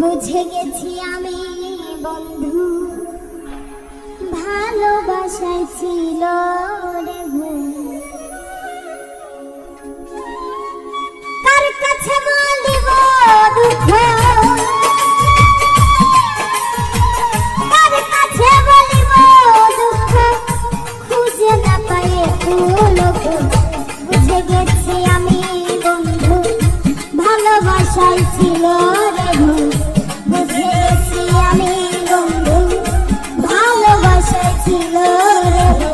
বুঝে গেছি আমি বন্ধু ভালোবাসায় ছিল রে ভুল। কার কাছে বলিব দুঃখ, কার কাছে বলিব দুঃখ, খুঁজে না পায়ে ফুল। বুঝে গেছি আমি বন্ধু ভালোবাসায় ছিল রে ভুল। বুঝে গেছি আমি বন্ধু ভালোবাসায় ছিল রে ভুল।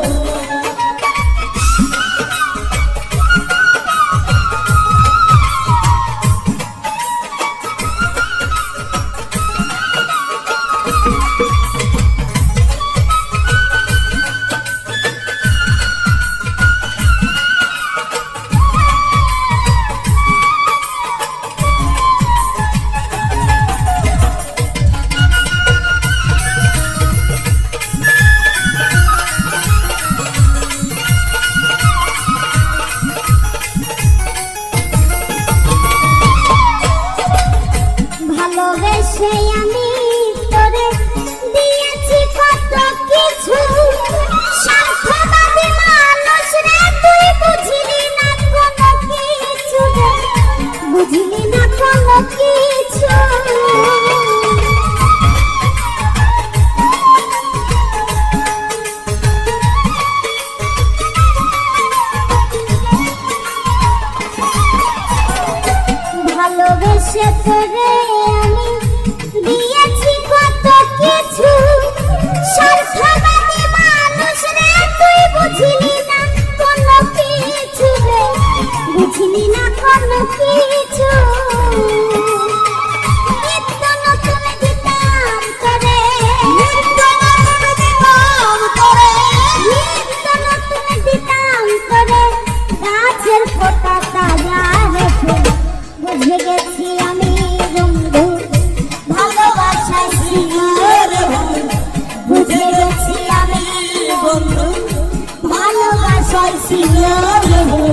ভালোবেসে আমি তোরে দিয়েছি কত কিছু, স্বার্থবাদী মানুষ রে তুই বুঝলি না কোনো কিছু, বুঝলি না কোনো কিছু। ভালোবেসে তোরে আমি দিয়েছি কত কিছু, স্বার্থবাদী মানুষ রে তুই বুঝলি না কোনো কিছু রে, বুঝলি না কোনো কিছু। নিত্য নতুন দিতাম তোরে, নিত্য নতুন দিতাম তোরে, নিত্য নতুন দিতাম তোরে, গাছের ফোঁটা তাজা রে ফুল। বুঝে গেছি আমি বন্ধু ভালোবাসায় ছিল রে ভুল। বুঝে গেছি আমি বন্ধু ভালোবাসায় ছিল রে ভুল।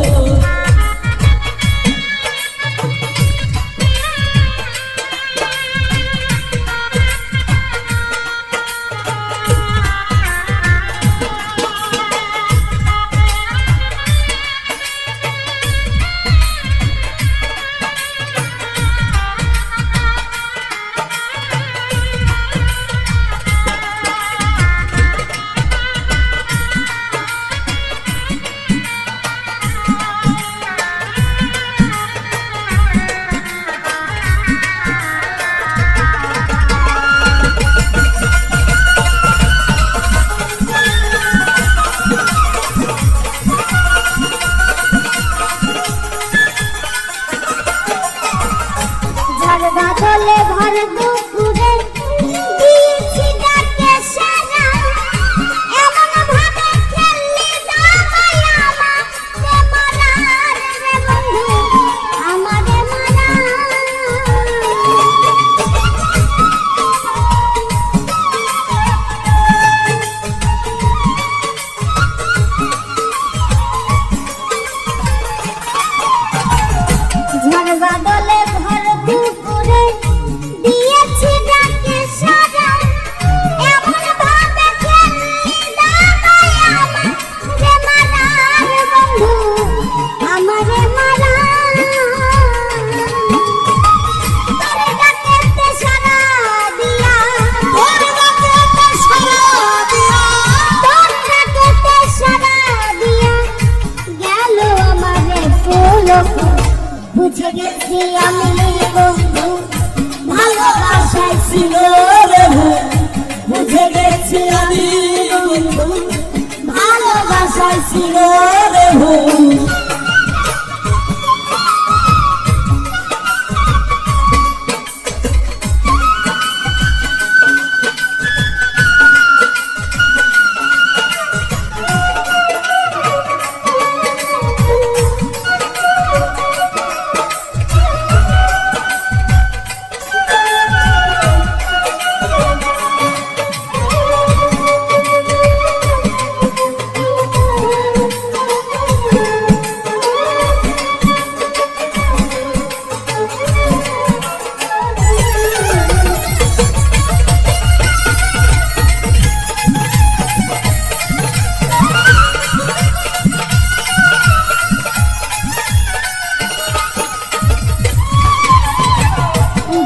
বাদলে ভর দুপুরে দিয়েছি ডাকে সারা, এমন ভাবে খেললি দামাই আমাকে মারার রে বন্ধু, আমারে মারার। ঝড় বাদলে ভর দুপুরে দিয়েছি ডাকে সারা, এমন ভাবে খেললি দামাই আমারে মারার বন্ধু, আমারে মারার। তোর ডাকেতে সারা দিয়া, তোর ডাকেতে সারা দিয়া, তোর ডাকেতে সারা দিয়া গেল আমারে ফুল। বুঝে গেছি আমি বন্ধু ভালোবাসায় ছিল রে ভুল। বুঝে গেছি আমি বন্ধু ভালোবাসায় ছিল রে ভুল।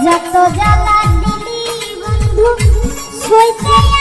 যত জ্বালা দিলি বন্ধু সইতে